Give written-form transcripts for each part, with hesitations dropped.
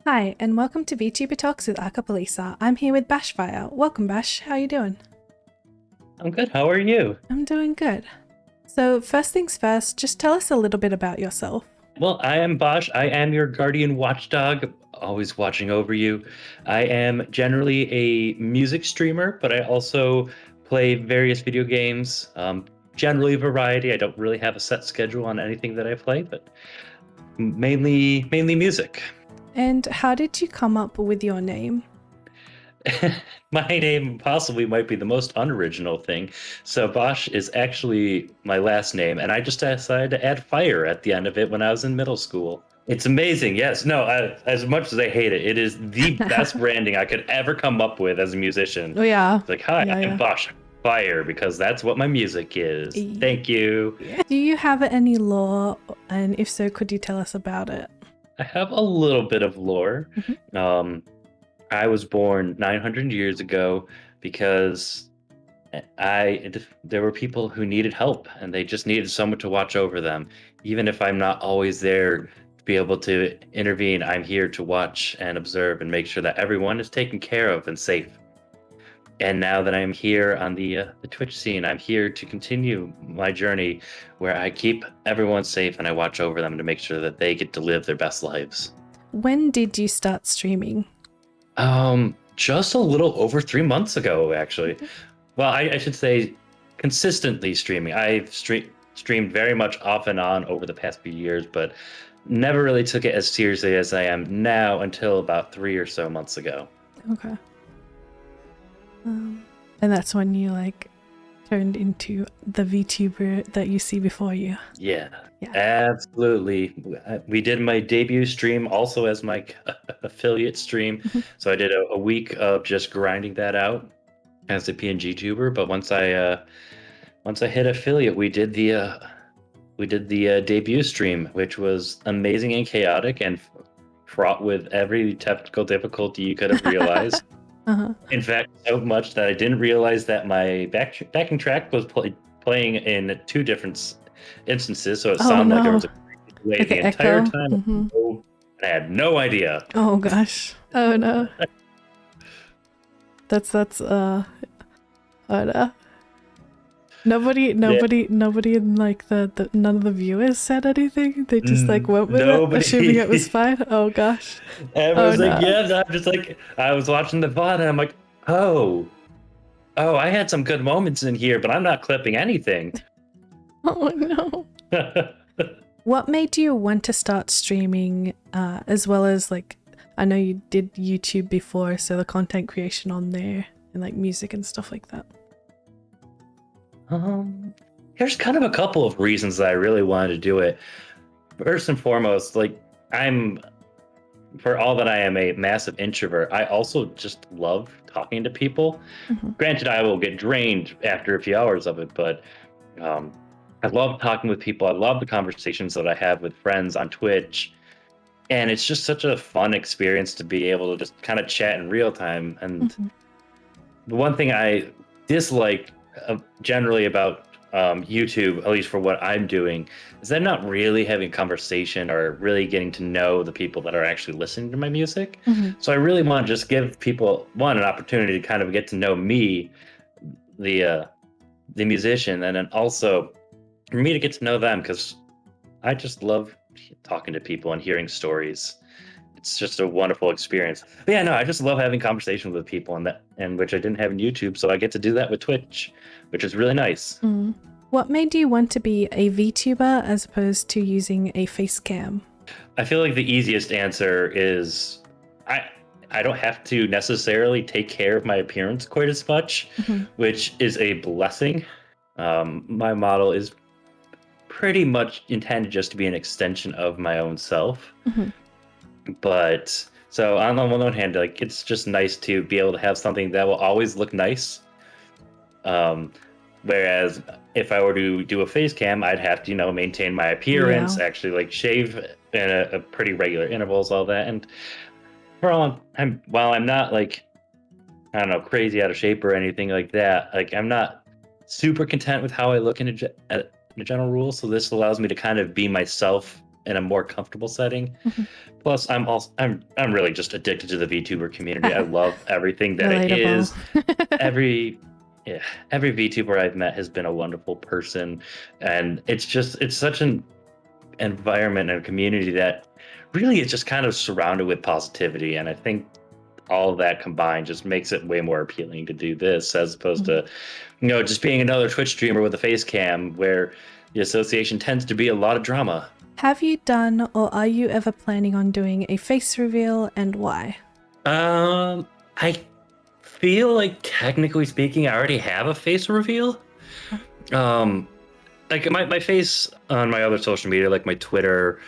Hi, and welcome to Vtuber Talks with Acapelisa. I'm here with Baschfire. Welcome, Bash. How you doing? I'm good. How are you? I'm doing good. So, first things first, just tell us a little bit about yourself. Well, I am Bosch. I am your guardian watchdog, always watching over you. I am generally a music streamer, but I also play various video games. Generally variety. I don't really have a set schedule on anything that I play, but mainly music. And how did you come up with your name? My name possibly might be the most unoriginal thing. So Bosch is actually my last name, and I just decided to add fire at the end of it when I was in middle school. It's amazing. Yes. No, as much as I hate it, it is the best branding I could ever come up with as a musician. Oh, yeah. It's like, hi, I'm Yeah. Bosch Fire because that's what my music is. Thank you. Yeah. Do you have any lore? And if so, could you tell us about it? I have a little bit of lore. Um, I was born 900 years ago because there were people who needed help and they just needed someone to watch over them. Even if I'm not always there to be able to intervene, I'm here to watch and observe and make sure that everyone is taken care of and safe. And now that I'm here on the Twitch scene, I'm here to continue my journey where I keep everyone safe and I watch over them to make sure that they get to live their best lives. When did you start streaming? Just a little over 3 months ago, actually. Well, I should say consistently streaming. I've streamed very much off and on over the past few years, but never really took it as seriously as I am now until about 3 or so months ago. Okay. And that's when you turned into the VTuber that you see before you. Yeah, Yeah. absolutely. We did my debut stream also as my affiliate stream. So I did a week of just grinding that out as a PNG tuber. But once I hit affiliate, we did the debut stream, which was amazing and chaotic and fraught with every technical difficulty you could have realized. In fact, so much that I didn't realize that my backing track was playing in two different instances, so it sounded like there was a delay Like the an entire echo. time. And I had no idea. Oh gosh. Oh no. That's oh no. Nobody in the none of the viewers said anything. They just went with it, assuming it was fine. Oh gosh. Everyone's like, yeah. I'm just like, I was watching the VOD and I'm like, oh, I had some good moments in here, but I'm not clipping anything. Oh no. What made you want to start streaming, as well as I know you did YouTube before, so the content creation on there and music and stuff like that? There's kind of a couple of reasons that I really wanted to do it. First and foremost, for all that I am a massive introvert, I also just love talking to people. Granted, I will get drained after a few hours of it, but I love talking with people. I love the conversations that I have with friends on Twitch. And it's just such a fun experience to be able to just kind of chat in real time. And the one thing I dislike generally about YouTube, at least for what I'm doing, is I'm not really having conversation or really getting to know the people that are actually listening to my music. So I really want to just give people an opportunity to kind of get to know me, the musician, and then also for me to get to know them, because I just love talking to people and hearing stories. It's just a wonderful experience. But yeah, no, I just love having conversations with people, and which I didn't have in YouTube, so I get to do that with Twitch, which is really nice. What made you want to be a VTuber as opposed to using a face cam? I feel like the easiest answer is I don't have to necessarily take care of my appearance quite as much, which is a blessing. My model is pretty much intended just to be an extension of my own self. But so on the one hand, it's just nice to be able to have something that will always look nice. Whereas if I were to do a face cam, I'd have to, maintain my appearance, actually shave in a pretty regular intervals, all that. And for a long time, while I'm not I don't know, crazy out of shape or anything like that, I'm not super content with how I look in a general rule. So this allows me to kind of be myself in a more comfortable setting. Plus, I'm really just addicted to the VTuber community. I love everything that it Relatable. is. Every VTuber I've met has been a wonderful person, and it's such an environment and community that really is just kind of surrounded with positivity. And I think all of that combined just makes it way more appealing to do this as opposed to, just being another Twitch streamer with a face cam where the association tends to be a lot of drama. Have you done or are you ever planning on doing a face reveal, and why? I feel like technically speaking, I already have a face reveal. Like my face on my other social media, like my Twitter,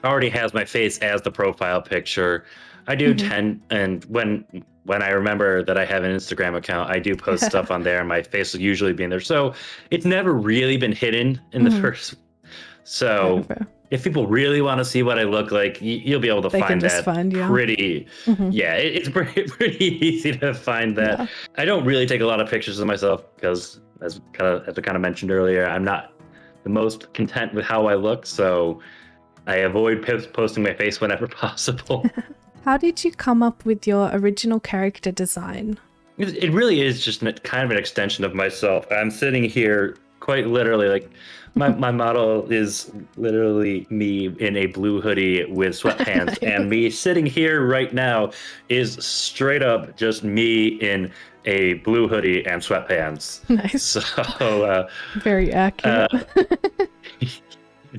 already has my face as the profile picture. I do tend, and when I remember that I have an Instagram account, I do post stuff on there, and my face will usually be in there. So it's never really been hidden in the first. So if people really want to see what I look like, you'll be able to find that pretty. Yeah, it's pretty easy to find that. Yeah. I don't really take a lot of pictures of myself because, as I kind of mentioned earlier, I'm not the most content with how I look, so I avoid posting my face whenever possible. How did you come up with your original character design? It really is just kind of an extension of myself. I'm sitting here quite literally, like my model is literally me in a blue hoodie with sweatpants, and me sitting here right now is straight up just me in a blue hoodie and sweatpants. Nice. So very accurate.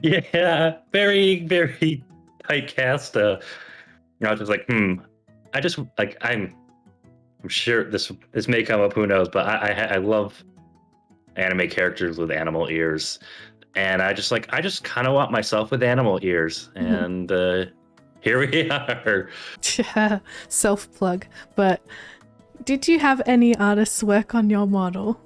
Yeah, very, very tight cast. I was just like, I just like I'm sure this may come up, who knows, but I love anime characters with animal ears, and I just kind of want myself with animal ears, and here we are. Yeah, self plug. But did you have any artists work on your model?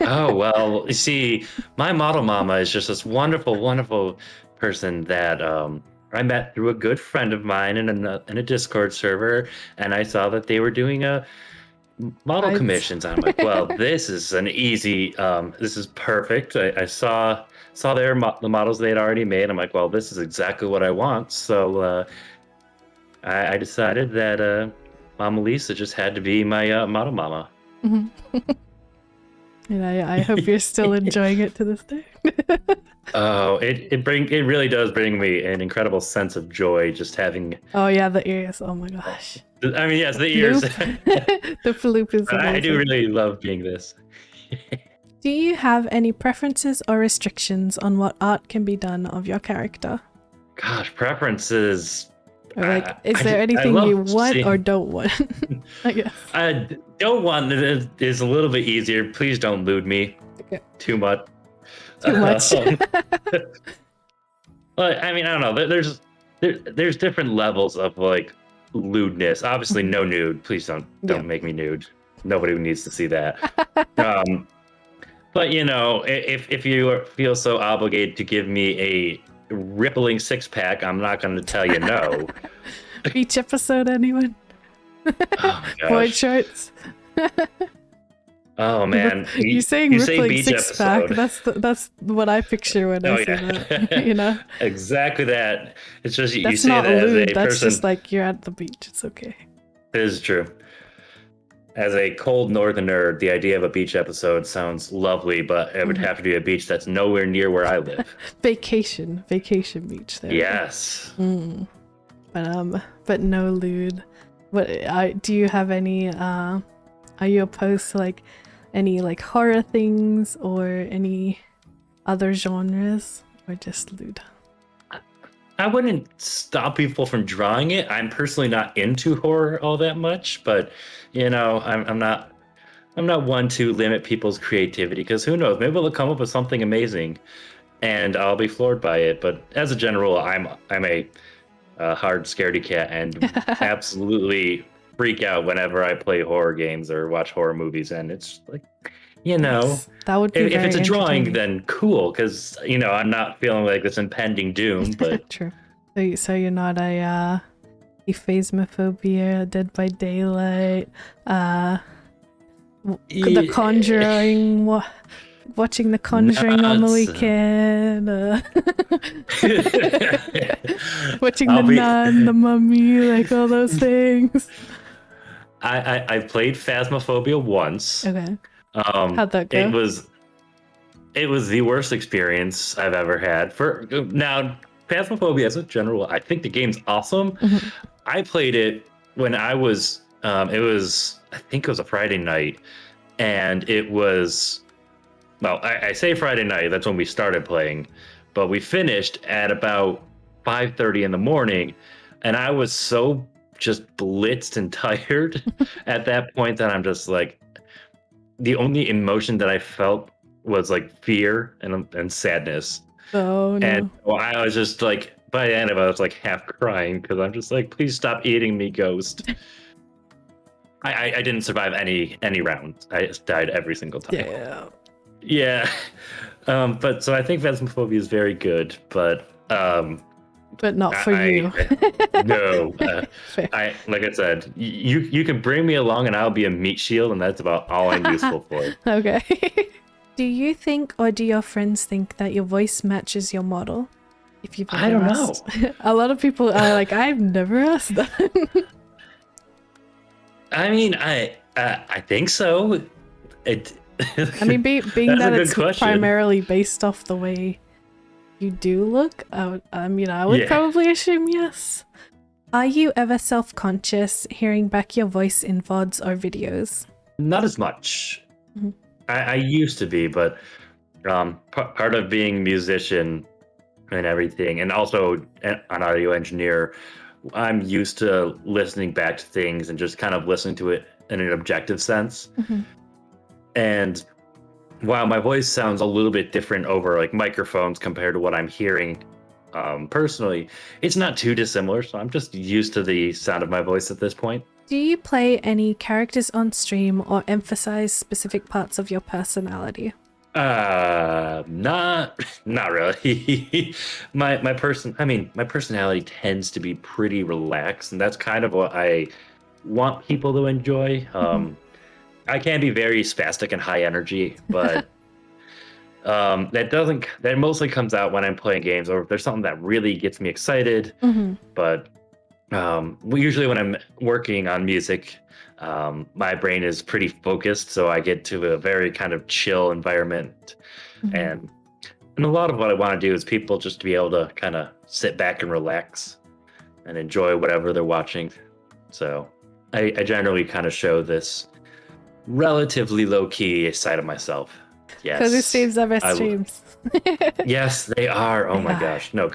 Oh, well, you see, my model mama is just this wonderful, wonderful person that I met through a good friend of mine in a Discord server, and I saw that they were doing a model commissions. I'm like, well, this is an easy, this is perfect. I saw the models they had already made. I'm like, well, this is exactly what I want. So I decided that Mama Lisa just had to be my model mama. And I hope you're still enjoying it to this day. Oh, it really does bring me an incredible sense of joy just having. Oh yeah, the ears. Oh my gosh. I mean, yes, the ears. The floop is amazing. I do really love being this. Do you have any preferences or restrictions on what art can be done of your character? Gosh, preferences. Or like, is there anything you want or don't want? I guess. I don't want is a little bit easier. Please don't lewd me too much. Too much. Well, I mean, I don't know. There's different levels of like lewdness. Obviously, no nude. Please don't make me nude. Nobody needs to see that. But if you feel so obligated to give me a rippling six-pack, I'm not going to tell you no. Beach episode, anyone? Oh my gosh. Boy shorts. Oh man, you saying rippling six-pack? That's what I picture when I say that. Exactly that. It's just that's you say not that as lewd. a That's person. just like you're at the beach. It's okay. It is true. As a cold northerner, the idea of a beach episode sounds lovely, but it would have to be a beach that's nowhere near where I live. Vacation beach there. Yes. But no lewd. Do you have any? Are you opposed to like any like horror things or any other genres, or just lewd? I wouldn't stop people from drawing it. I'm personally not into horror all that much, but I'm not one to limit people's creativity, because who knows, maybe they'll come up with something amazing and I'll be floored by it. But as a general, I'm a hard scaredy cat and absolutely freak out whenever I play horror games or watch horror movies, and it's like, that would be if it's a drawing, then cool, because I'm not feeling like this impending doom. But true. So you're not a Phasmophobia, Dead by Daylight, The Conjuring. watching The Conjuring on the weekend. Watching The Nun, The Mummy, like all those things. I played Phasmophobia once. Okay. How'd that go? It was the worst experience I've ever had. Now, Phasmophobia as a general, I think the game's awesome. Mm-hmm. I played it when I was, I think it was a Friday night, and it was, well, I say Friday night, that's when we started playing, but we finished at about 5:30 in the morning, and I was so just blitzed and tired at that point that I'm just like, the only emotion that I felt was like fear and sadness. Oh no. And I was just like, by the end of it, I was like half crying because I'm just like, please stop eating me, ghost. I didn't survive any round. I just died every single time. Yeah. But so I think Phasmophobia is very good, but not for you. No. Like I said, you can bring me along and I'll be a meat shield, and that's about all I'm useful for. Okay. Do you think, or do your friends think, that your voice matches your model? If you've ever I don't asked. know. A lot of people are like, I've never asked that. I mean, I think so. I mean, being that it's primarily based off the way you do look, I would probably assume yes. Are you ever self-conscious hearing back your voice in VODs or videos? Not as much. Mm-hmm. I used to be, but part of being a musician and everything, and also an audio engineer, I'm used to listening back to things and just kind of listening to it in an objective sense. Mm-hmm. And while my voice sounds a little bit different over like microphones compared to what I'm hearing personally, it's not too dissimilar. So I'm just used to the sound of my voice at this point. Do you play any characters on stream or emphasize specific parts of your personality? Not really. My personality tends to be pretty relaxed, and that's kind of what I want people to enjoy. I can be very spastic and high energy, but that mostly comes out when I'm playing games, or if there's something that really gets me excited. Mm-hmm. But usually when I'm working on music, my brain is pretty focused, so I get to a very kind of chill environment. Mm-hmm. And a lot of what I want to do is people just to be able to kind of sit back and relax and enjoy whatever they're watching. So I generally kind of show this relatively low-key side of myself. Yes. Because it streams are best streams. Yes, they are. Oh my gosh. No,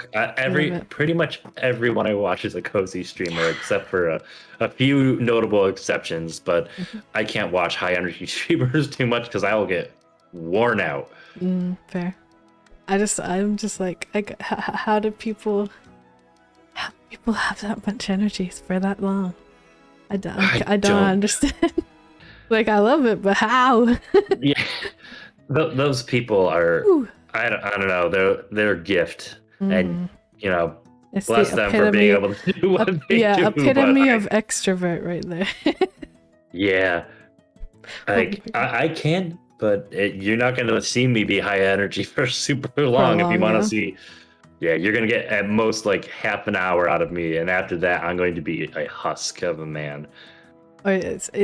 pretty much everyone I watch is a cozy streamer, except for a few notable exceptions. But I can't watch high energy streamers too much because I will get worn out. Fair. I'm just like, how do people have that much energy for that long? I don't understand. Like, I love it, but how? Yeah. Those people are, I don't know, they're a gift, and it's bless them for being able to do what they do. Yeah, epitome of extrovert right there. Yeah, I can, but you're not going to see me be high energy for super long. If you want to see, you're going to get at most like half an hour out of me, and after that, I'm going to be a husk of a man. Or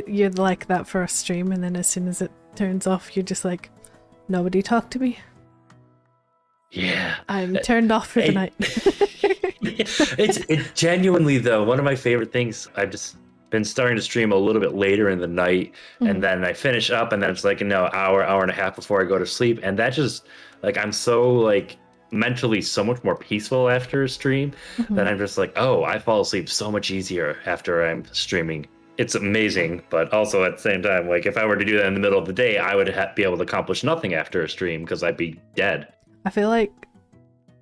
you're like that for a stream, and then as soon as it turns off, you're just like, nobody talk to me. Yeah, I'm turned off for the night. It's genuinely though one of my favorite things. I've just been starting to stream a little bit later in the night, and then I finish up, and then it's like hour and a half before I go to sleep, and that just like I'm so like mentally so much more peaceful after a stream that I'm just like, oh, I fall asleep so much easier after I'm streaming. It's amazing, but also at the same time, like if I were to do that in the middle of the day, I would be able to accomplish nothing after a stream because I'd be dead. I feel like,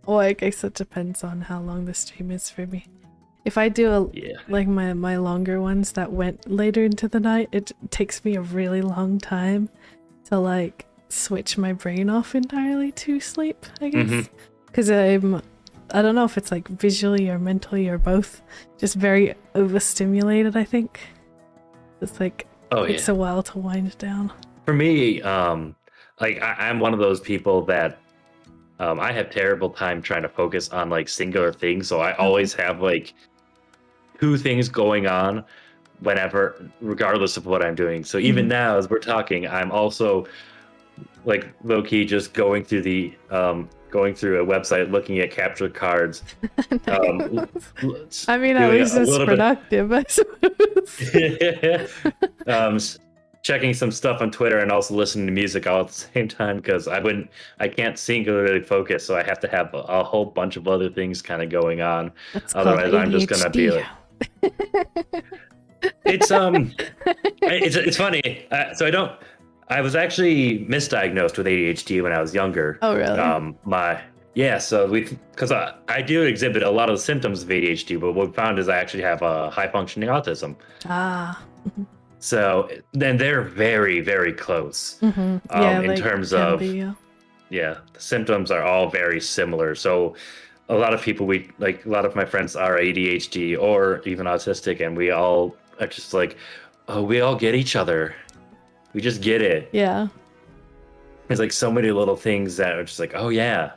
well, I guess it depends on how long the stream is for me. If I do like my longer ones that went later into the night, it takes me a really long time to like switch my brain off entirely to sleep, I guess. Because I don't know if it's like visually or mentally or both, just very overstimulated, I think. It's like, takes a while to wind down. For me, like I'm one of those people that I have terrible time trying to focus on like singular things. So I Okay. always have like two things going on whenever, regardless of what I'm doing. So even Mhm. now, as we're talking, I'm also like low key just going through a website looking at capture cards, um, Nice. I mean, at doing least a it's little bit. productive, I suppose. um, Checking some stuff on Twitter and also listening to music all at the same time because I can't singularly focus, so I have to have a whole bunch of other things kind of going on. That's called Otherwise, I'm just gonna be ADHD. like, it's it's funny. So I was actually misdiagnosed with ADHD when I was younger. Oh, really? My Yeah, so because I do exhibit a lot of the symptoms of ADHD, but what we found is I actually have a high functioning autism. Ah. So then they're very, very close Yeah, in like terms can of, be. Yeah. yeah, the symptoms are all very similar. So a lot of people, a lot of my friends are ADHD or even autistic, and we all are just like, oh, we all get each other. We just get it. Yeah. There's like so many little things that are just like, oh yeah,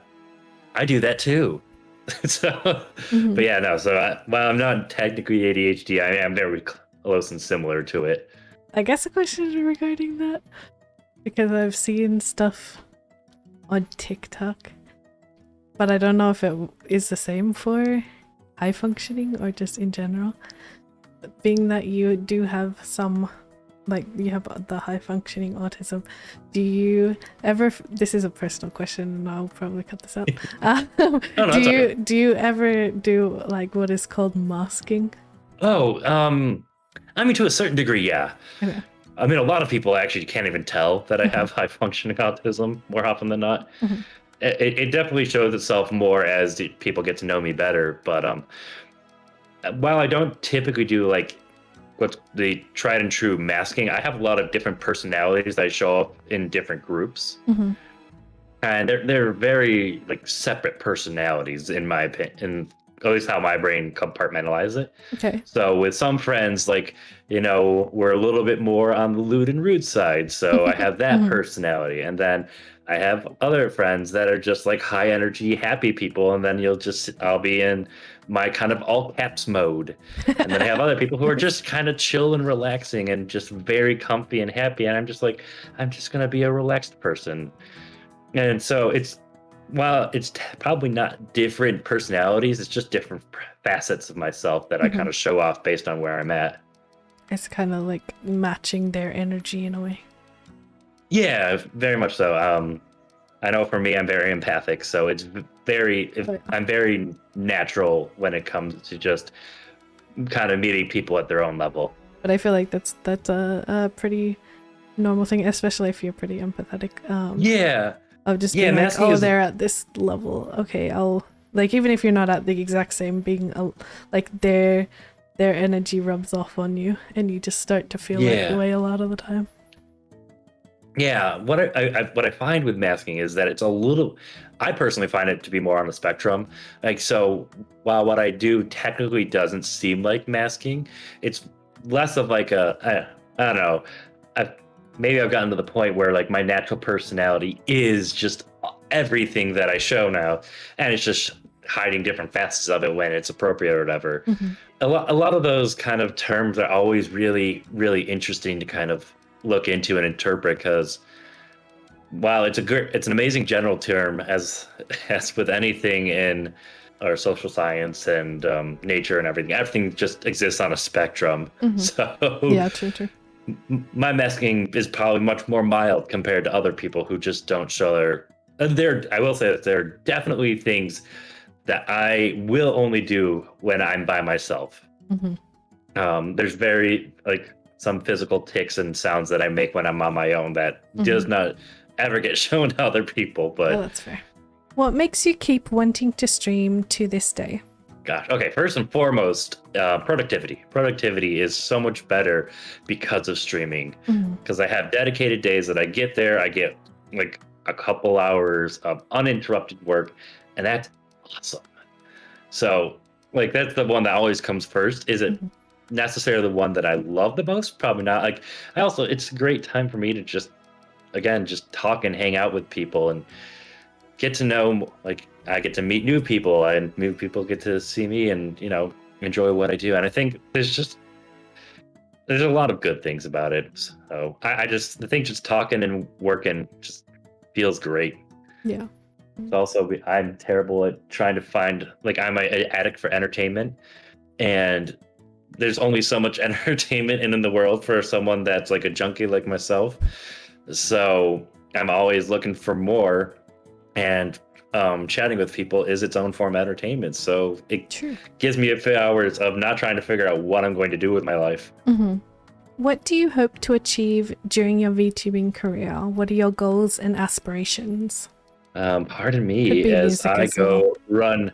I do that too. So, hmm but yeah, no. So while I'm not technically ADHD, I am very close and similar to it. I guess a question regarding that, because I've seen stuff on TikTok, but I don't know if it is the same for high functioning or just in general. Being that you do have some, like you have the high functioning autism, do you ever, this is a personal question and I'll probably cut this out. Oh no, that's okay. Do you ever do like what is called masking? Oh, I mean, to a certain degree, yeah. Okay. I mean, a lot of people actually can't even tell that I Mhm, have high functioning autism more often than not. mhm, It definitely shows itself more as people get to know me better. But while I don't typically do like what's the tried and true masking, I have a lot of different personalities that I show up in different groups, mhm. and they're very like separate personalities in my opinion, in at least how my brain compartmentalizes it. Okay. So with some friends, like, we're a little bit more on the lewd and rude side. So I have that Mhm. personality. And then I have other friends that are just like high energy, happy people. And then I'll be in my kind of all caps mode. And then I have other people who are Nice. just kind of chill and relaxing and just very comfy and happy. And I'm just like, I'm just going to be a relaxed person. And so while it's probably not different personalities, it's just different facets of myself that I kind Mhm. of show off based on where I'm at. It's kind of like matching their energy in a way. Yeah, very much so. I know for me, I'm very empathic, so But I'm very natural when it comes to just kind of meeting people at their own level. I feel like that's a pretty normal thing, especially if you're pretty empathetic. Yeah, Of just yeah, being like, masking oh, is they're at this level. Okay, I'll like even if you're not at the exact same, being like their energy rubs off on you, and you just start to feel that yeah. way a lot of the time. Yeah, what I find with masking is that I personally find it to be more on the spectrum. Like, so while what I do technically doesn't seem like masking, it's less of like I don't know. I've Maybe I've gotten to the point where like my natural personality is just everything that I show now, and it's just hiding different facets of it when it's appropriate or whatever. hmm A lot of those kind of terms are always really, really interesting to kind of look into and interpret because while it's an amazing general term as with anything in our social science and nature and everything just exists on a spectrum. hmm So Yeah, true, true. my masking is probably much more mild compared to other people who just don't show their. And I will say that there are definitely things that I will only do when I'm by myself. hmm There's very like some physical ticks and sounds that I make when I'm on my own that hmm does not ever get shown to other people. Oh, But that's fair. What makes you keep wanting to stream to this day? gosh, okay. First and foremost, productivity. Productivity is so much better because of streaming. hmm Because I have dedicated days that I get there. I get like a couple hours of uninterrupted work, and that's awesome. So, like, that's the one that always comes first. Is it hmm necessarily the one that I love the most? Probably not. Like, it's a great time for me to just again, just talk and hang out with people and get to know, like, I get to meet new people and new people get to see me and, enjoy what I do. And I think there's a lot of good things about it. So I think just talking and working just feels great. Yeah. It's also, I'm terrible at trying to find, like, I'm an addict for entertainment, and there's only so much entertainment in the world for someone that's like a junkie like myself. So I'm always looking for more, and chatting with people is its own form of entertainment. So it True. gives me a few hours of not trying to figure out what I'm going to do with my life. Mm-hmm. What do you hope to achieve during your VTubing career? What are your goals and aspirations? Pardon me as I go run.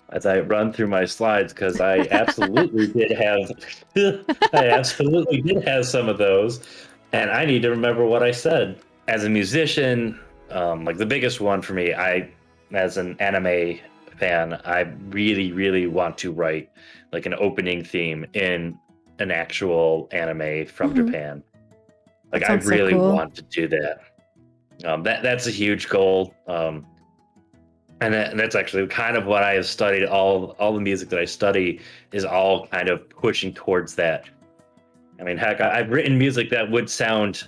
As I run through my slides, because I absolutely did have, I absolutely did have some of those, and I need to remember what I said. As a musician, like the biggest one for me, as an anime fan, I really, really want to write like an opening theme in an actual anime from Japan. Like, I really want to do that. That's a huge goal. And that's actually kind of what I have studied. All the music that I study is all kind of pushing towards that. I mean, heck, I've written music that would sound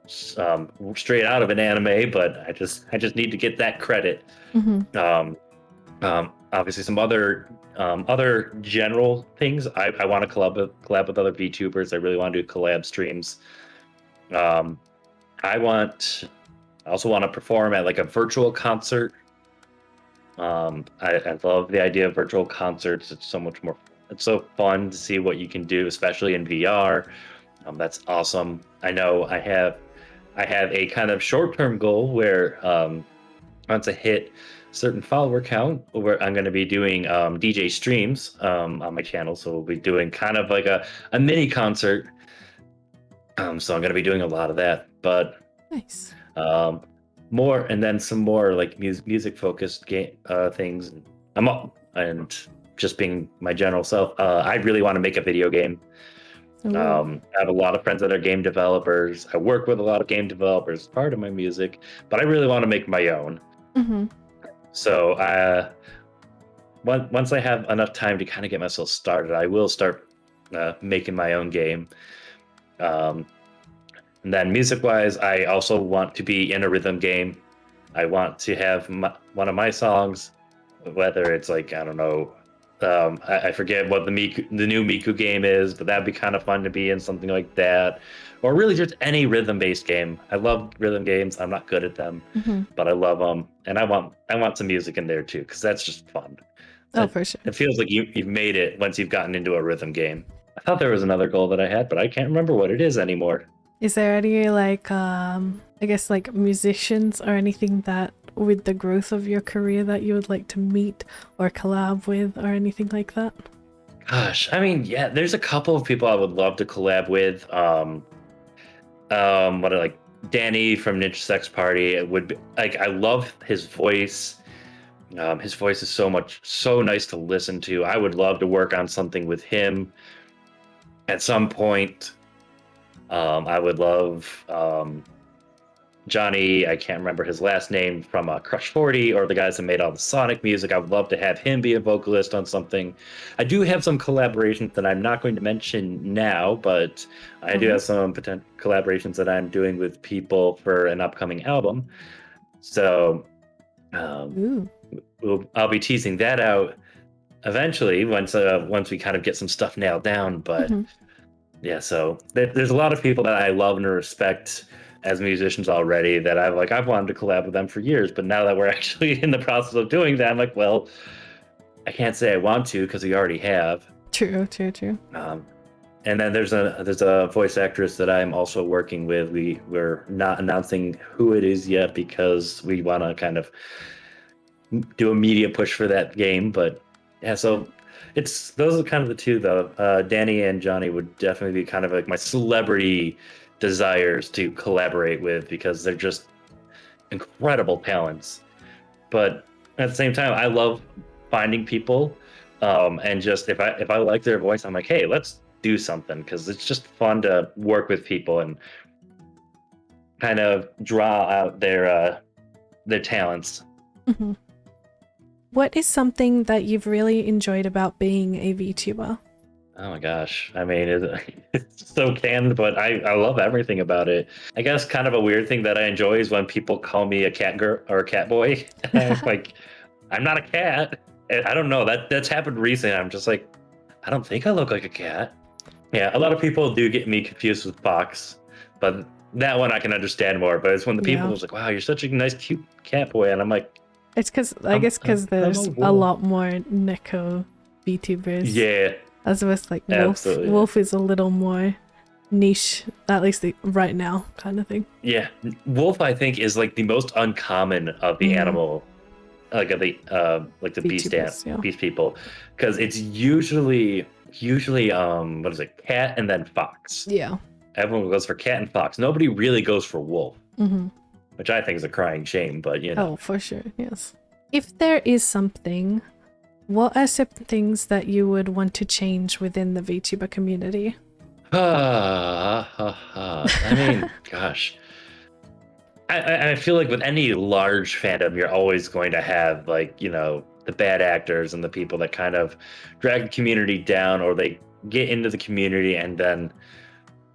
straight out of an anime, but I just need to get that credit. Obviously, some other general things. I want to collab with other VTubers. I really want to do collab streams. I also want to perform at like a virtual concert. I love the idea of virtual concerts. It's so much more. It's so fun to see what you can do, especially in VR. That's awesome. I know I have a kind of short-term goal where once I hit a certain follower count, where I'm going to be doing DJ streams on my channel. So we'll be doing kind of like a mini concert. So I'm going to be doing a lot of that. But nice. More, and then some more like music focused game things. And just being my general self, I really want to make a video game. I have a lot of friends that are game developers. I work with a lot of game developers as part of my music, but I really want to make my own. So once I have enough time to kind of get myself started, I will start making my own game. And then music-wise, I also want to be in a rhythm game. I want to have one of my songs, whether it's like, I don't know, I forget what the new Miku game is, but that'd be kind of fun to be in something like that. Or really just any rhythm-based game. I love rhythm games. I'm not good at them, but I love them. And I want some music in there too, because that's just fun. For sure. It feels like you've made it once you've gotten into a rhythm game. I thought there was another goal that I had, but I can't remember what it is anymore. Is there any like I guess like musicians or anything that with the growth of your career that you would like to meet or collab with or anything like that? Gosh, I mean, yeah, there's a couple of people I would love to collab with. What are like Danny from Ninja Sex Party? It would be like, I love his voice. His voice is so nice to listen to. I would love to work on something with him at some point. I would love Johnny, I can't remember his last name, from Crush 40, or the guys that made all the Sonic music. I would love to have him be a vocalist on something. I do have some collaborations that I'm not going to mention now, but I do have some potential collaborations that I'm doing with people for an upcoming album. So I'll be teasing that out eventually once we kind of get some stuff nailed down. But yeah, so there's a lot of people that I love and respect as musicians already that I've wanted to collab with them for years, but now that we're actually in the process of doing that, I'm like, well, I can't say I want to because we already have. True. And then there's a voice actress that I'm also working with. We're not announcing who it is yet because we want to kind of do a media push for that game. But yeah, so those are kind of the two though. Danny and Johnny would definitely be kind of like my celebrity desires to collaborate with because they're just incredible talents. But at the same time, I love finding people and just if I like their voice, I'm like, hey, let's do something, because it's just fun to work with people. And kind of draw out their talents. Mm-hmm. What is something that you've really enjoyed about being a VTuber? Oh my gosh. I mean, it's so canned, but I love everything about it. I guess kind of a weird thing that I enjoy is when people call me a cat girl or a cat boy. Like, I'm not a cat. I don't know. That's happened recently. I'm just like, I don't think I look like a cat. Yeah, a lot of people do get me confused with Fox, but that one I can understand more. But it's when the people Yeah. was like, "Wow, you're such a nice, cute cat boy," and I'm like, It's because I guess because I'm there's a wolf." lot more Neko VTubers. Yeah, As opposed to like Wolf. absolutely. Wolf is a little more niche, at least right now, kind of thing. Yeah, wolf I think is like the most uncommon of the animal, like of the VTubers, yeah. beast people, because it's usually what is it, cat and then fox. Yeah. Everyone goes for cat and fox. Nobody really goes for wolf, Mm-hmm. which I think is a crying shame. But you know, Oh, for sure, yes. If there is something, what are some things that you would want to change within the VTuber community? I mean, gosh. I feel like with any large fandom, you're always going to have like, the bad actors and the people that kind of drag the community down, or they get into the community and then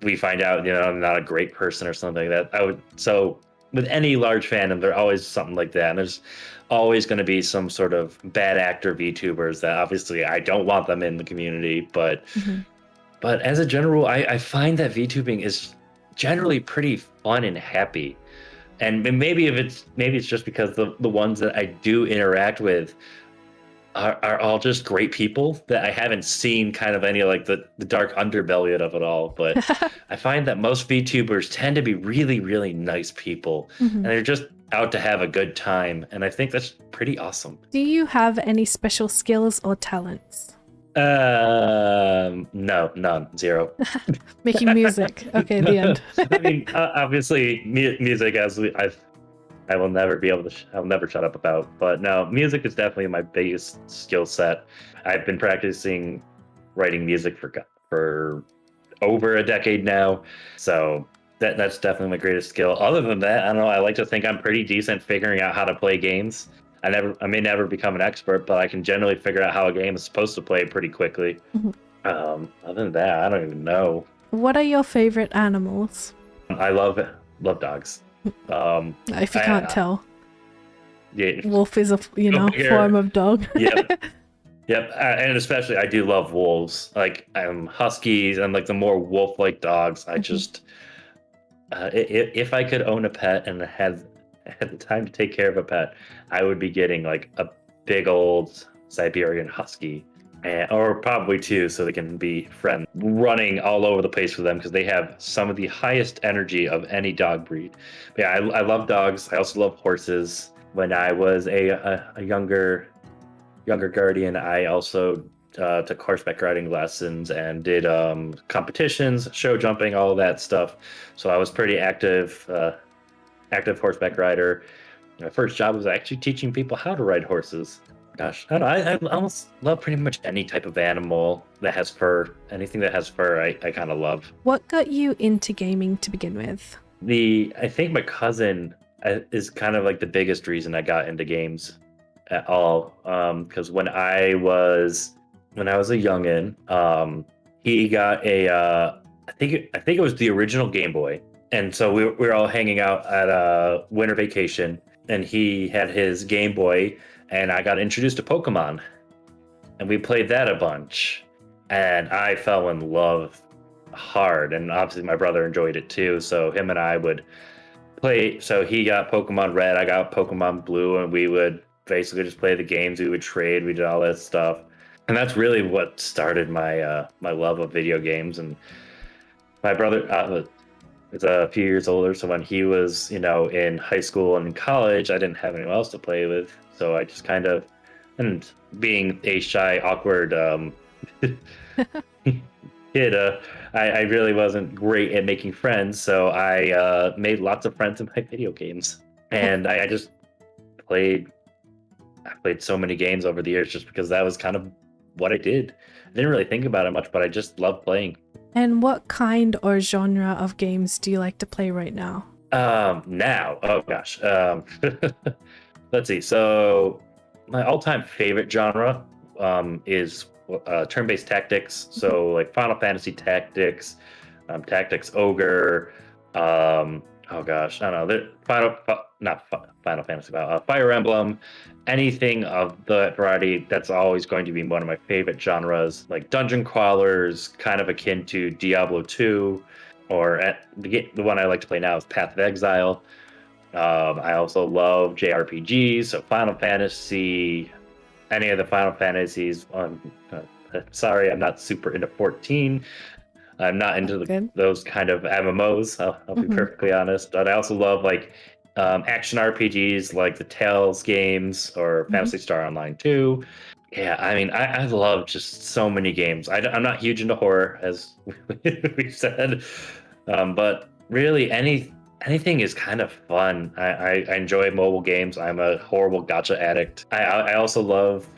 we find out, I'm not a great person or something like that. So with any large fandom, there's always something like that. And there's always going to be some sort of bad actor VTubers that obviously I don't want them in the community, but as a general, I find that VTubing is generally pretty fun and happy. And maybe it's just because the ones that I do interact with are all just great people that I haven't seen kind of any like the dark underbelly of it all. But I find that most VTubers tend to be really, really nice people, and they're just out to have a good time. And I think that's pretty awesome. Do you have any special skills or talents? No, none, zero. Making music. Okay, the end. I mean, obviously, music, I will never be able to. I'll never shut up about. But no, music is definitely my biggest skill set. I've been practicing writing music for over a decade now, so that's definitely my greatest skill. Other than that, I don't know. I like to think I'm pretty decent figuring out how to play games. I may never become an expert, but I can generally figure out how a game is supposed to play pretty quickly. Other than that, I don't even know. What are your favorite animals? I love dogs. If you can't tell, yeah, wolf is a form of dog. Yep. And especially I do love wolves. Like huskies and like the more wolf-like dogs. I just if I could own a pet and had the time to take care of a pet, I would be getting like a big old Siberian husky. Or probably two, so they can be friends, running all over the place with them because they have some of the highest energy of any dog breed. But yeah, I love dogs. I also love horses. When I was a younger guardian, I also took horseback riding lessons and did competitions, show jumping, all of that stuff. So I was pretty active horseback rider. My first job was actually teaching people how to ride horses. Gosh, I don't know. I almost love pretty much any type of animal that has fur. Anything that has fur, I kind of love. What got you into gaming to begin with? I think my cousin is kind of like the biggest reason I got into games at all. Because when I was a youngin, he got I think it was the original Game Boy, and so we were all hanging out at a winter vacation, and he had his Game Boy. And I got introduced to Pokemon, and we played that a bunch, and I fell in love hard. And obviously my brother enjoyed it too, so him and I would play. So he got Pokemon Red, I got Pokemon Blue, and we would basically just play the games. We would trade, we did all that stuff, and that's really what started my my love of video games. And my brother is a few years older, so when he was in high school and in college, I didn't have anyone else to play with. So I just kind of, and being a shy, awkward kid, I really wasn't great at making friends. So I made lots of friends in my video games, and I just played. I played so many games over the years just because that was kind of what I did. I didn't really think about it much, but I just loved playing. And what kind or genre of games do you like to play right now? Now, oh gosh. Let's see. So my all-time favorite genre is turn-based tactics. So like Final Fantasy Tactics, Tactics Ogre. Oh gosh, I don't know. Not Final Fantasy, Fire Emblem. Anything of the variety, that's always going to be one of my favorite genres. Like dungeon crawlers, kind of akin to Diablo 2, or the one I like to play now is Path of Exile. I also love JRPGs, so Final Fantasy, any of the Final Fantasies. Sorry, I'm not super into 14. I'm not into those kind of MMOs. I'll be perfectly honest. But I also love like action RPGs, like the Tales games or Phantasy Star Online 2. Yeah, I mean, I love just so many games. I'm not huge into horror, as we said, but really anything is kind of fun. I enjoy mobile games. I'm a horrible gacha addict. I also love,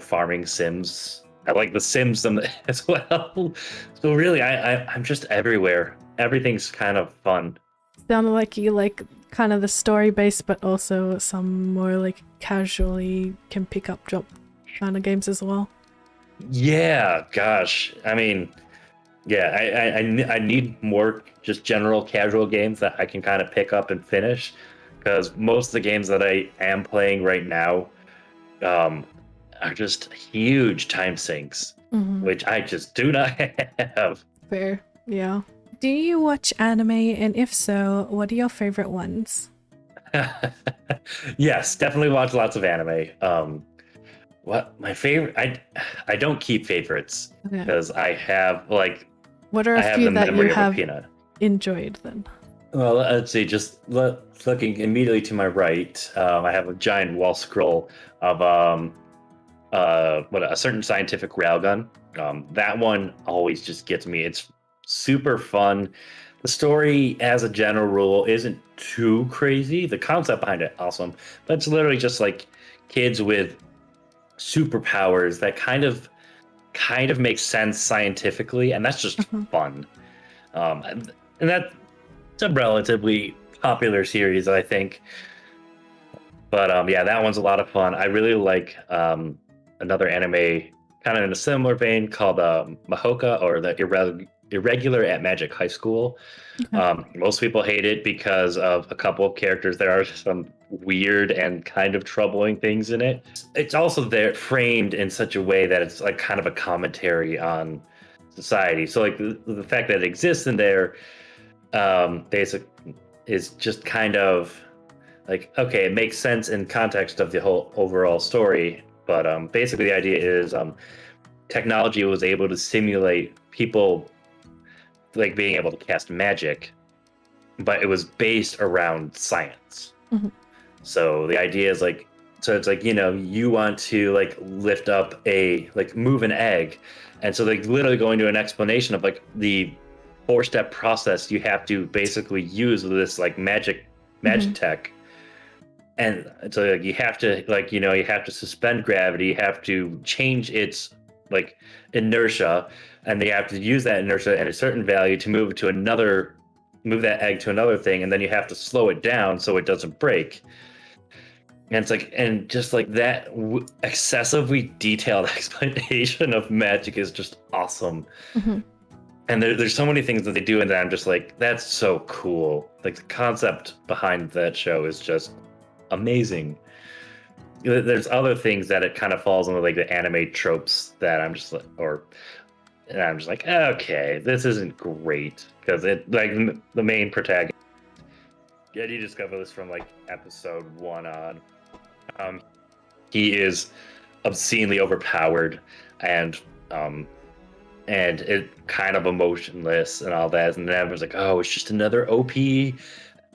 farming sims. I like the Sims as well. So really, I'm just everywhere. Everything's kind of fun. Sounded like you like kind of the story based, but also some more like casually can pick up drop kind of games as well. Yeah, gosh. I mean, yeah, I need more just general casual games that I can kind of pick up and finish, because most of the games that I am playing right now are just huge time sinks, which I just do not have. Fair, yeah. Do you watch anime, and if so, what are your favorite ones? Yes, definitely watch lots of anime. What my favorite? I don't keep favorites because I have like. What are a few that you have enjoyed then? Well, let's see. Just looking immediately to my right, I have a giant wall scroll of a certain scientific railgun. That one always just gets me. It's super fun. The story, as a general rule, isn't too crazy. The concept behind it, awesome, but it's literally just like kids with superpowers that kind of makes sense scientifically, and that's just fun. And that's a relatively popular series, I think. But yeah, that one's a lot of fun. I really like another anime kind of in a similar vein called Mahoka, or the Irregular at Magic High School. Most people hate it because of a couple of characters. There are some weird and kind of troubling things in it. It's also there framed in such a way that it's like kind of a commentary on society. So like the fact that it exists in there basic is just kind of like, okay, it makes sense in context of the whole overall story. But basically the idea is technology was able to simulate people like being able to cast magic, but it was based around science. So the idea is like, so it's like, you want to like lift up move an egg. And so like literally going to an explanation of like the 4-step process you have to basically use this like magic tech. And so like you have to you have to suspend gravity, you have to change its like inertia, and they have to use that inertia at a certain value to move that egg to another thing, and then you have to slow it down so it doesn't break. And it's like, and just like that excessively detailed explanation of magic is just awesome. And there's so many things that they do, and I'm just like, that's so cool. Like the concept behind that show is just amazing. There's other things that it kind of falls into like the anime tropes that I'm just like, and I'm just like, okay, this isn't great, because it like the main protagonist. Yeah, you discover this from like episode 1 on. He is obscenely overpowered and it kind of emotionless and all that, and then everyone's like, oh, it's just another OP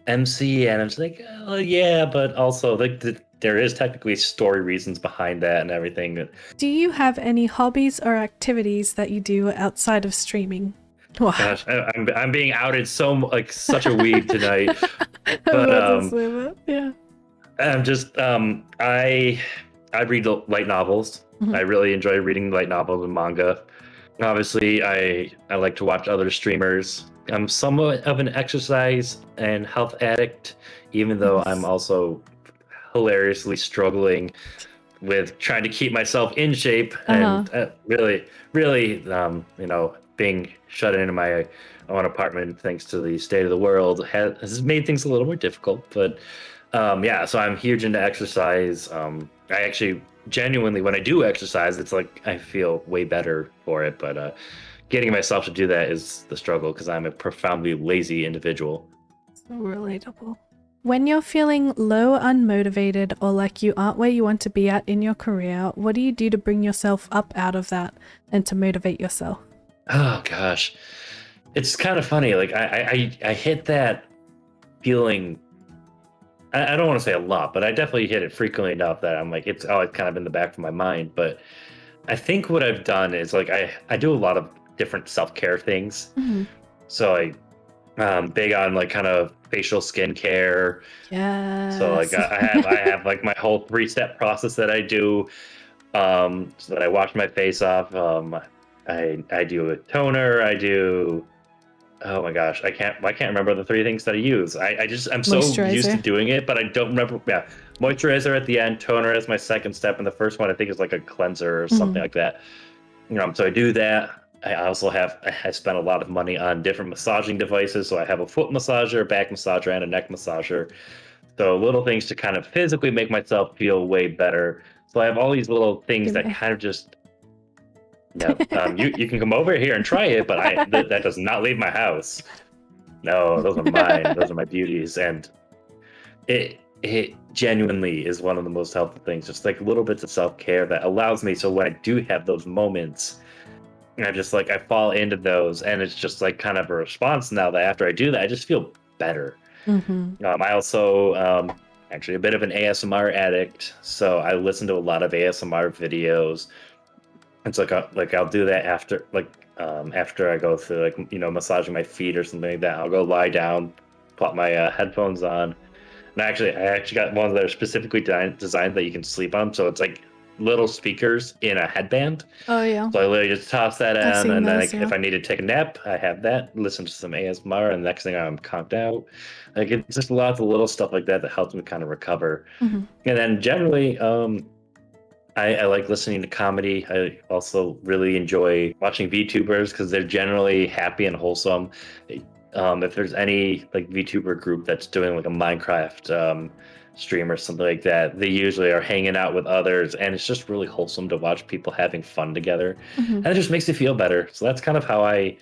MC, and I'm just like, oh yeah, but also like there is technically story reasons behind that and everything. Do you have any hobbies or activities that you do outside of streaming? Wow. Gosh, I'm being outed such a weeb tonight. But yeah. I'm just I read light novels. I really enjoy reading light novels and manga. Obviously, I like to watch other streamers. I'm somewhat of an exercise and health addict, even though I'm Nice. also hilariously struggling with trying to keep myself in shape Uh-huh. and really, being shut in my own apartment thanks to the state of the world has made things a little more difficult. But yeah, so I'm huge into exercise. I actually genuinely, when I do exercise, it's like I feel way better for it. But getting myself to do that is the struggle because I'm a profoundly lazy individual. So relatable. When you're feeling low, unmotivated, or like you aren't where you want to be at in your career, what do you do to bring yourself up out of that and to motivate yourself? Oh gosh, it's kind of funny. Like I hit that feeling. I don't want to say a lot, but I definitely hit it frequently enough that I'm like, it's always kind of in the back of my mind. But I think what I've done is like I do a lot of different self-care things. Mm-hmm. So big on like kind of facial skincare. So like Yes. I have like my whole 3-step process that I do. So that I wash my face off. I do a toner. I do. Oh my gosh, I can't remember the 3 things that I use. I'm so used to Moisturizer. doing it, but I don't remember. Yeah, moisturizer at the end, toner as my second step, and the first one I think is like a cleanser or something Mm-hmm. like that. So I do that. I spent a lot of money on different massaging devices. So I have a foot massager, a back massager, and a neck massager. So little things to kind of physically make myself feel way better. So I have all these little things Give that me. kind of just you can come over here and try it, but that does not leave my house. No, those are mine. Those are my beauties, and it genuinely is one of the most helpful things. Just like little bits of self care that allows me. So when I do have those moments, I just like I fall into those, and it's just like kind of a response now that after I do that, I just feel better. Mm-hmm. I also actually a bit of an ASMR addict, so I listen to a lot of ASMR videos. It's like I'll do that after I go through like massaging my feet or something like that. I'll go lie down, put my headphones on, and I actually got ones that are specifically designed that you can sleep on. So it's like little speakers in a headband. Oh yeah, So I literally just toss that I've in, seen and then those. like, Yeah. if I need to take a nap, I have that. Listen to some ASMR, and the next thing I'm conked out. Like it's just lots of little stuff like that that helps me kind of recover. Mm-hmm. And then generally, I like listening to comedy. I also really enjoy watching VTubers because they're generally happy and wholesome. If there's any like VTuber group that's doing like a Minecraft stream or something like that, they usually are hanging out with others, and it's just really wholesome to watch people having fun together, Mm-hmm. and it just makes me feel better. So that's kind of how I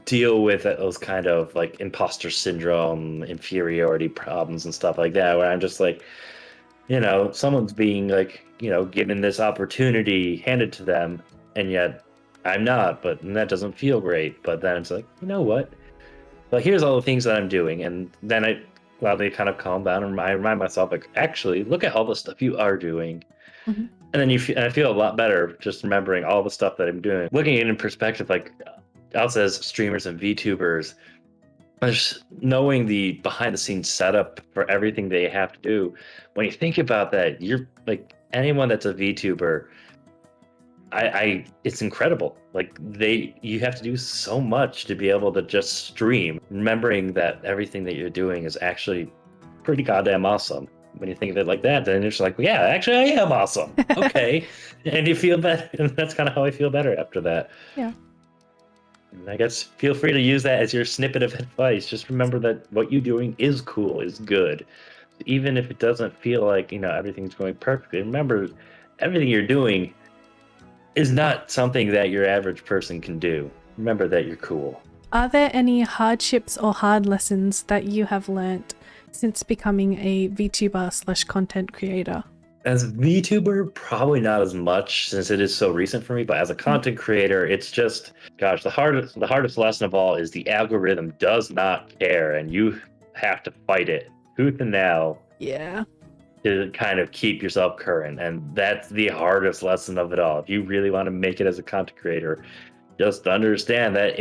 deal with those kind of like imposter syndrome, inferiority problems, and stuff like that, where I'm just like, someone's being like, given this opportunity handed to them, and yet I'm not, but and that doesn't feel great. But then it's like, you know what? Well, here's all the things that I'm doing. And then I gladly kind of calm down and I remind myself, like, actually, look at all the stuff you are doing. Mm-hmm. And then I feel a lot better just remembering all the stuff that I'm doing. Looking at it in perspective, like, us as streamers and VTubers, just knowing the behind the scenes setup for everything they have to do. When you think about that, you're like anyone that's a VTuber, it's incredible. Like you have to do so much to be able to just stream. Remembering that everything that you're doing is actually pretty goddamn awesome. When you think of it like that, then you're just like, yeah, actually, I am awesome. Okay, and you feel better, and that's kind of how I feel better after that. Yeah. And I guess feel free to use that as your snippet of advice. Just remember that what you're doing is cool, is good. Even if it doesn't feel like, everything's going perfectly. Remember, everything you're doing is not something that your average person can do. Remember that you're cool. Are there any hardships or hard lessons that you have learnt since becoming a VTuber/content creator? As a VTuber, probably not as much since it is so recent for me, but as a content creator, it's just, gosh, the hardest lesson of all is the algorithm does not care, and you have to fight it tooth and nail Yeah. to kind of keep yourself current. And that's the hardest lesson of it all. If you really want to make it as a content creator, just understand that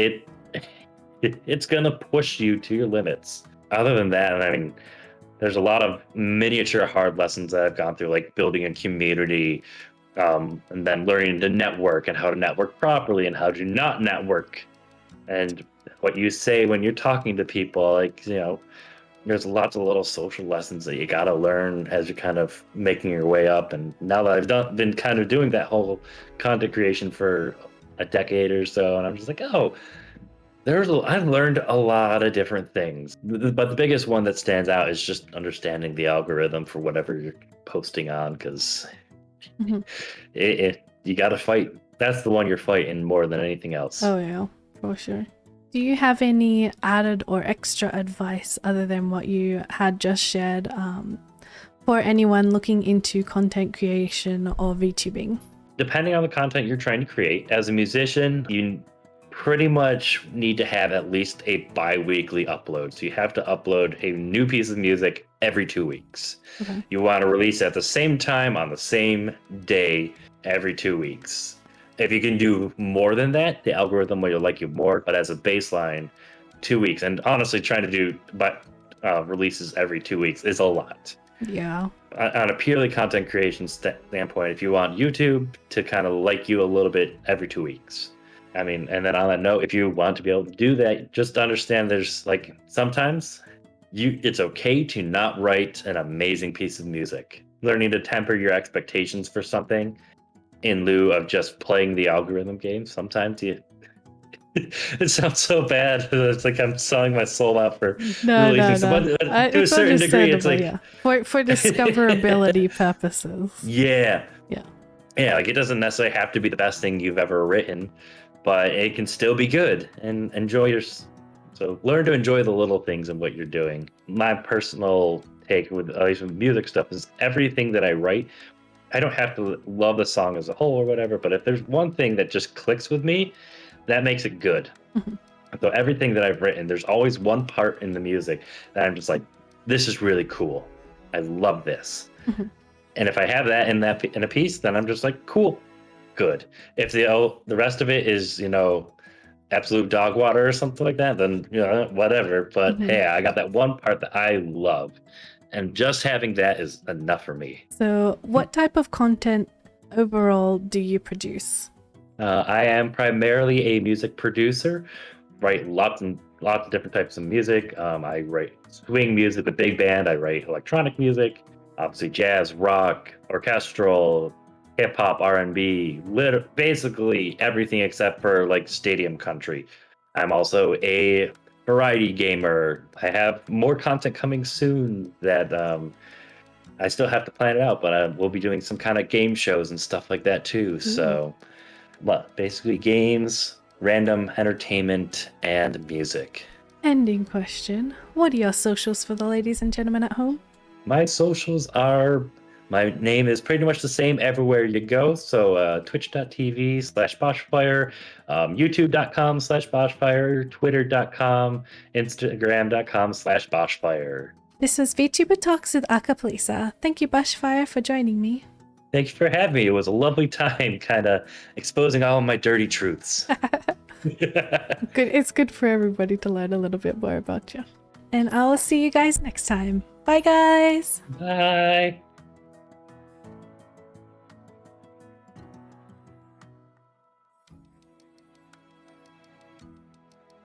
it's gonna push you to your limits. Other than that, I mean, there's a lot of miniature hard lessons that I've gone through, like building a community, and then learning to network and how to network properly and how to not network and what you say when you're talking to people, like, there's lots of little social lessons that you got to learn as you're kind of making your way up. And now that been kind of doing that whole content creation for a decade or so, and I'm just like, oh, I've learned a lot of different things, but the biggest one that stands out is just understanding the algorithm for whatever you're posting on, because you got to fight. That's the one you're fighting more than anything else. Oh yeah, for sure. Do you have any added or extra advice other than what you had just shared for anyone looking into content creation or VTubing? Depending on the content you're trying to create, as a musician, you pretty much need to have at least a bi-weekly upload. So you have to upload a new piece of music every 2 weeks. Okay. You want to release at the same time on the same day every 2 weeks. If you can do more than that, the algorithm will like you more. But as a baseline, 2 weeks. And honestly, trying to do releases every 2 weeks is a lot. Yeah. On a purely content creation standpoint, if you want YouTube to kind of like you a little bit every 2 weeks. I mean, and then on that note, if you want to be able to do that, just understand there's like sometimes it's okay to not write an amazing piece of music. Learning to temper your expectations for something in lieu of just playing the algorithm game. Sometimes it sounds so bad. It's like I'm selling my soul out for releasing. No. But to a certain degree, it's like for discoverability purposes. Yeah. Like it doesn't necessarily have to be the best thing you've ever written, but it can still be good and enjoy so learn to enjoy the little things in what you're doing. My personal take with at least with music stuff is everything that I write, I don't have to love the song as a whole or whatever, but if there's one thing that just clicks with me, that makes it good. So everything that I've written, there's always one part in the music that I'm just like, this is really cool. I love this. And if I have that in a piece, then I'm just like, cool, good. If the rest of it is, absolute dog water or something like that, then whatever. But hey, I got that one part that I love, and just having that is enough for me. So what type of content overall do you produce? I am primarily a music producer, write lots of different types of music. I write swing music, a big band. I write electronic music, obviously jazz, rock, orchestral, hip hop, R&B, basically everything except for like stadium country. I'm also a variety gamer. I have more content coming soon that I still have to plan it out, but we'll be doing some kind of game shows and stuff like that too. So, basically games, random entertainment, and music. Ending question. What are your socials for the ladies and gentlemen at home? My socials are, my name is pretty much the same everywhere you go. So twitch.tv/Baschfire, youtube.com/Baschfire, twitter.com, instagram.com/Baschfire. This was Vtuber Talks with Acapelisa. Thank you, Baschfire, for joining me. Thank you for having me. It was a lovely time kind of exposing all of my dirty truths. Good. It's good for everybody to learn a little bit more about you. And I'll see you guys next time. Bye, guys. Bye.